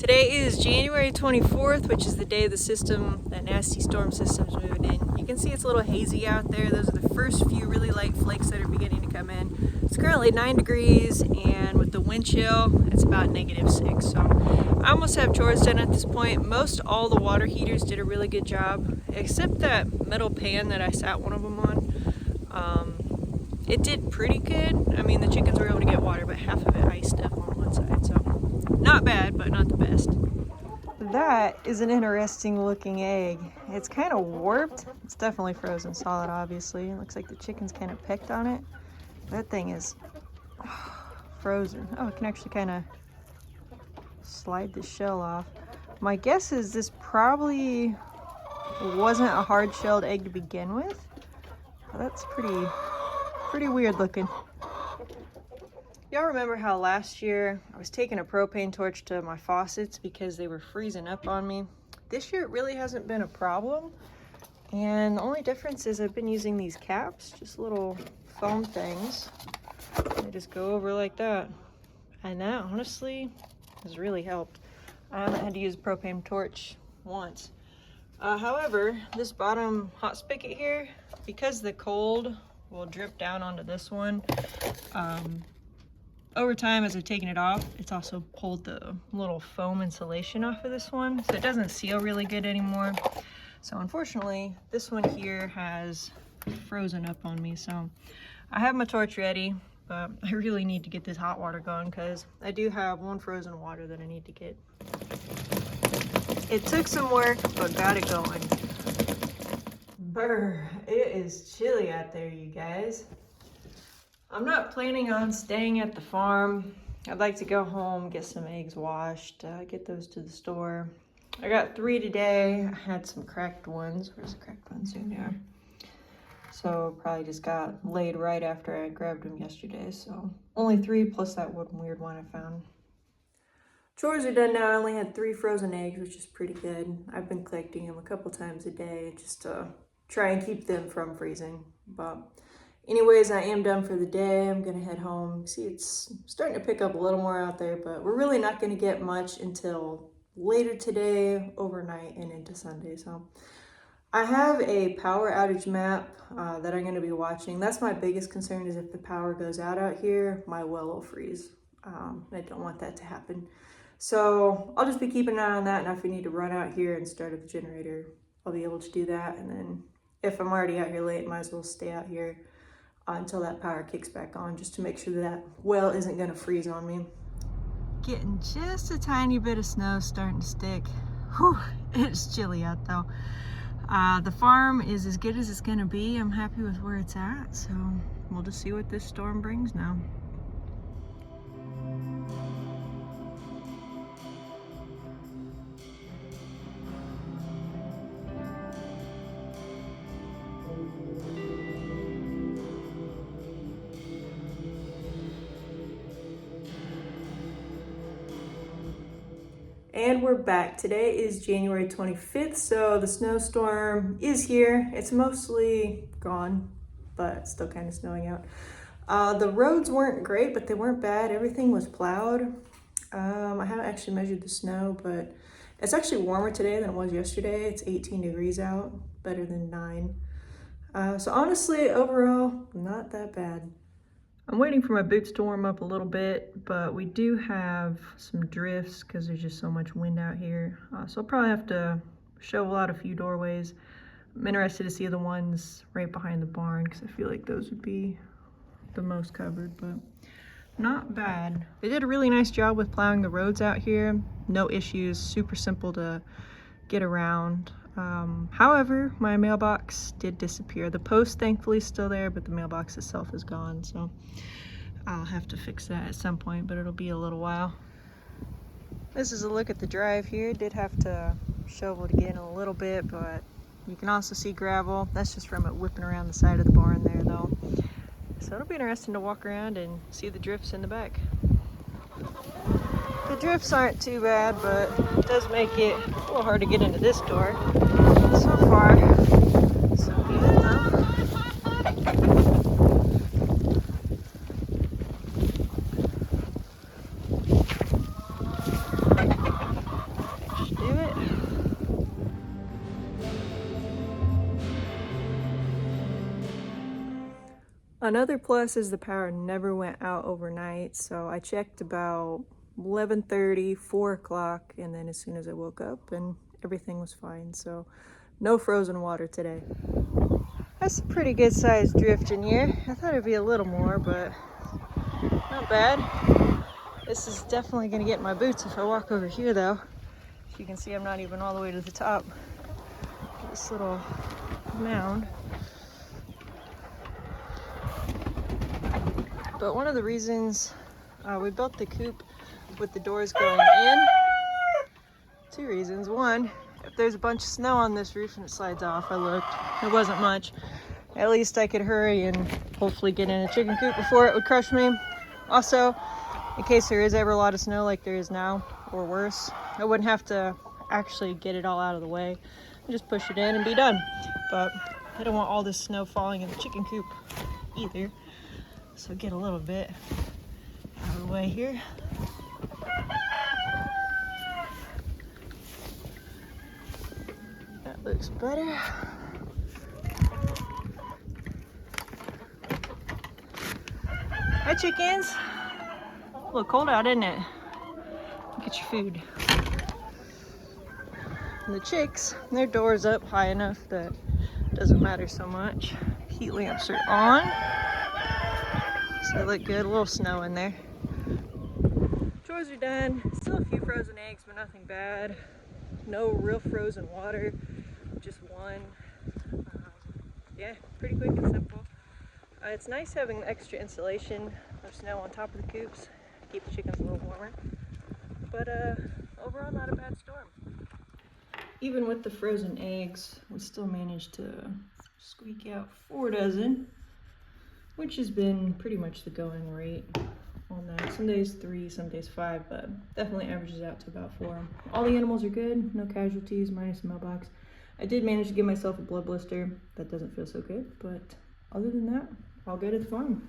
Today is January 24th, which is the day the system, that nasty storm system's moving in. You can see it's a little hazy out there. Those are the first few really light flakes that are beginning to come in. It's currently 9 degrees, and with the wind chill, it's about -6. So I almost have chores done at this point. Most all the water heaters did a really good job, except that metal pan that I sat one of them on. It did pretty good. I mean, the chickens were able to get water, but half of it iced up on one side, so not bad, but not the best. That is an interesting looking egg. It's kind of warped. It's definitely frozen solid, obviously. It looks like the chickens kind of pecked on it. That thing is frozen. Oh, it can actually kind of slide the shell off. My guess is this probably wasn't a hard-shelled egg to begin with. That's pretty weird looking. Y'all remember how last year I was taking a propane torch to my faucets because they were freezing up on me? This year it really hasn't been a problem, and the only difference is I've been using these caps, just little foam things. They just go over like that, and that honestly has really helped. I haven't had to use a propane torch once. However, this bottom hot spigot here, because the cold will drip down onto this one, over time as I've taken it off, it's also pulled the little foam insulation off of this one, so it doesn't seal really good anymore. So unfortunately, this one here has frozen up on me. So I have my torch ready, but I really need to get this hot water going because I do have one frozen water that I need to get. It took some work, but got it going. Brr, it is chilly out there, you guys. I'm not planning on staying at the farm. I'd like to go home, get some eggs washed, get those to the store. I got 3 today. I had some cracked ones. Where's the cracked ones? Here they are. So probably just got laid right after I grabbed them yesterday. So only 3 plus that one weird one I found. Chores are done now. I only had 3 frozen eggs, which is pretty good. I've been collecting them a couple times a day just to try and keep them from freezing. But anyways, I am done for the day. I'm gonna head home. See, it's starting to pick up a little more out there, but we're really not gonna get much until later today, overnight, and into Sunday. So I have a power outage map that I'm gonna be watching. That's my biggest concern, is if the power goes out here, my well will freeze. I don't want that to happen. So I'll just be keeping an eye on that, and if we need to run out here and start up the generator, I'll be able to do that. And then if I'm already out here late, might as well stay out here until that power kicks back on, just to make sure that well isn't gonna freeze on me. Getting just a tiny bit of snow starting to stick. Whew, it's chilly out though. The farm is as good as it's gonna be. I'm happy with where it's at, so we'll just see what this storm brings now. And we're back. Today is January 25th, so the snowstorm is here. It's mostly gone, but still kind of snowing out. The roads weren't great, but they weren't bad. Everything was plowed. I haven't actually measured the snow, but it's actually warmer today than it was yesterday. It's 18 degrees out, better than 9. So honestly, overall, not that bad. I'm waiting for my boots to warm up a little bit, but we do have some drifts because there's just so much wind out here. So I'll probably have to shovel out a few doorways. I'm interested to see the ones right behind the barn because I feel like those would be the most covered, but not bad. They did a really nice job with plowing the roads out here. No issues, super simple to get around. However, my mailbox did disappear. The post thankfully is still there, but the mailbox itself is gone, so I'll have to fix that at some point, but it'll be a little while. This is a look at the drive here. Did have to shovel it again a little bit, but you can also see gravel. That's just from it whipping around the side of the barn there though. So it'll be interesting to walk around and see the drifts in the back. The drifts aren't too bad, but it does make it a little hard to get into this door. So far, so good though. Another plus is the power never went out overnight, so I checked about 11:30, 4 o'clock, and then as soon as I woke up, and everything was fine. So no frozen water today. That's a pretty good sized drift in here. I thought it'd be a little more, but not bad. This is definitely gonna get in my boots if I walk over here though. As you can see, I'm not even all the way to the top of this little mound. But one of the reasons we built the coop with the doors going in, 2 reasons. One, if there's a bunch of snow on this roof and it slides off, I looked, there wasn't much. At least I could hurry and hopefully get in a chicken coop before it would crush me. Also, in case there is ever a lot of snow like there is now, or worse, I wouldn't have to actually get it all out of the way. I just push it in and be done. But I don't want all this snow falling in the chicken coop either. So get a little bit out of the way here. That looks better. Hi chickens. A little cold out, isn't it? Get your food. And the chicks, their door's up high enough that it doesn't matter so much. Heat lamps are on. So they look good, a little snow in there. Chores are done. Still a few frozen eggs, but nothing bad. No real frozen water, just one. Yeah, pretty quick and simple. It's nice having the extra insulation of snow on top of the coops. Keep the chickens a little warmer. But overall, not a bad storm. Even with the frozen eggs, we still managed to squeak out 4 dozen, which has been pretty much the going rate on that. Some days 3, some days 5, but definitely averages out to about 4. All the animals are good, no casualties, minus the mailbox. I did manage to give myself a blood blister. That doesn't feel so good, but other than that, all good at the farm.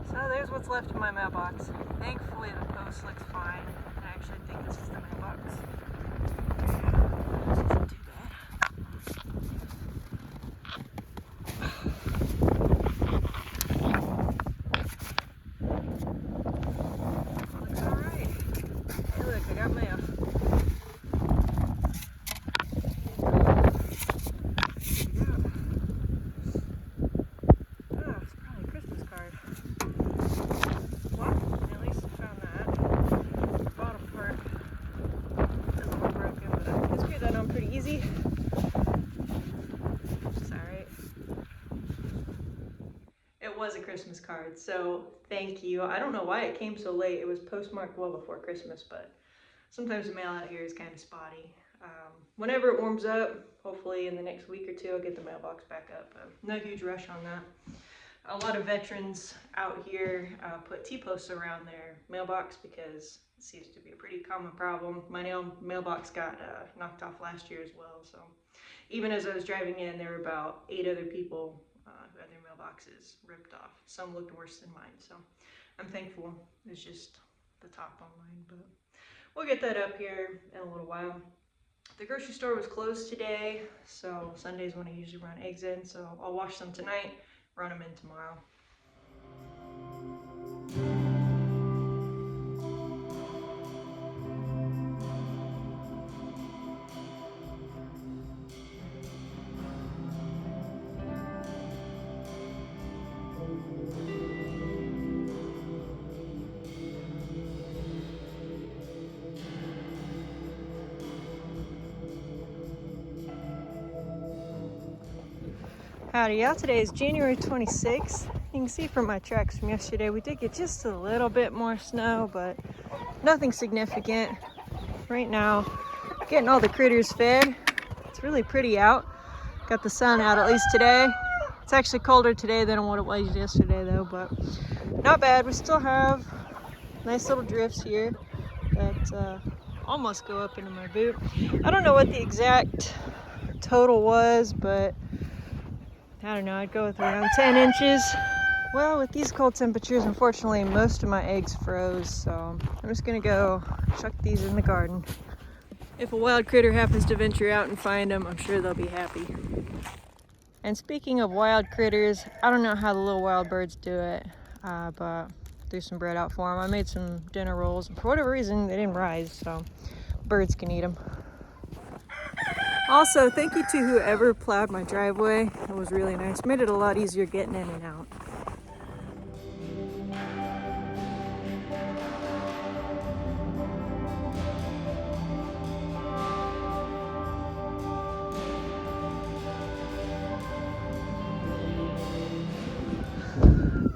So there's what's left in my mailbox. Thankfully the post looks fine. I actually think this is the mailbox. This isn't too bad. Looks alright. Hey look, I got mail. Was a Christmas card, so thank you. I don't know why it came so late. It was postmarked well before Christmas, but sometimes the mail out here is kind of spotty. Whenever it warms up, hopefully in the next week or 2, I'll get the mailbox back up. No huge rush on that. A lot of veterans out here put T-posts around their mailbox because it seems to be a pretty common problem. My mailbox got knocked off last year as well, so even as I was driving in, there were about 8 other people who had their mailboxes ripped off. Some looked worse than mine, so I'm thankful it's just the top on mine, but we'll get that up here in a little while. The grocery store was closed today, so Sunday's when I usually run eggs in, so I'll wash them tonight, run them in tomorrow. Howdy y'all, today is January 26th. You can see from my tracks from yesterday, we did get just a little bit more snow, but nothing significant. Right now, getting all the critters fed. It's really pretty out. Got the sun out at least today. It's actually colder today than what it was yesterday though, but not bad. We still have nice little drifts here that almost go up into my boot. I don't know what the exact total was, but I don't know, I'd go with around 10 inches. Well, with these cold temperatures, unfortunately, most of my eggs froze, so I'm just gonna go chuck these in the garden. If a wild critter happens to venture out and find them, I'm sure they'll be happy. And speaking of wild critters, I don't know how the little wild birds do it, but threw some bread out for them. I made some dinner rolls, and for whatever reason, they didn't rise, so birds can eat them. Also, thank you to whoever plowed my driveway. It was really nice. Made it a lot easier getting in and out.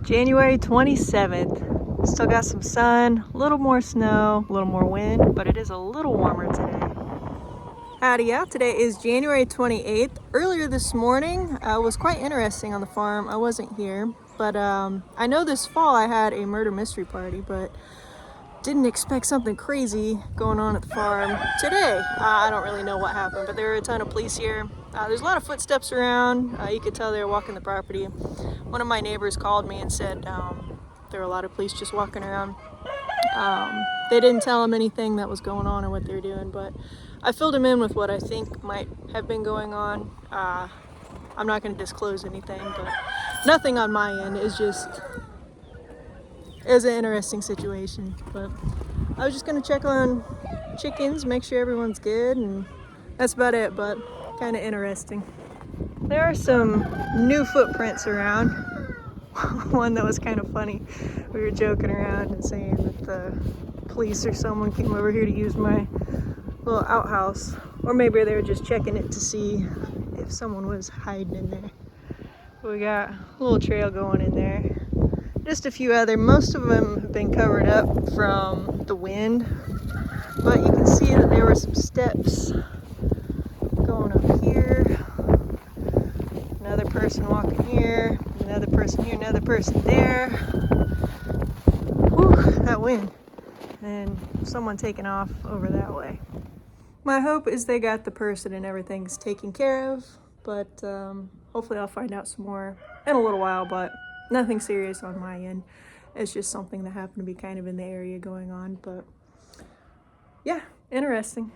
January 27th. Still got some sun, a little more snow, a little more wind, but it is a little warmer today. Howdy, yeah. Today is January 28th. Earlier this morning was quite interesting on the farm. I wasn't here, but I know this fall I had a murder mystery party, but didn't expect something crazy going on at the farm today. I don't really know what happened, but there were a ton of police here. There's a lot of footsteps around. You could tell they were walking the property. One of my neighbors called me and said there were a lot of police just walking around. They didn't tell him anything that was going on or what they were doing, but I filled him in with what I think might have been going on. I'm not going to disclose anything, but nothing on my end. It was an interesting situation, but I was just going to check on chickens, make sure everyone's good, and that's about it, but kind of interesting. There are some new footprints around. One that was kind of funny. We were joking around and saying that the police or someone came over here to use my little outhouse, or maybe they were just checking it to see if someone was hiding in there. We got a little trail going in there. Just a few other, most of them have been covered up from the wind, but you can see that there were some steps going up here. Another person walking here, another person here, another person there. Whew, that wind. And someone taking off over that way. My hope is they got the person and everything's taken care of, but hopefully I'll find out some more in a little while, but nothing serious on my end. It's just something that happened to be kind of in the area going on, but yeah, interesting.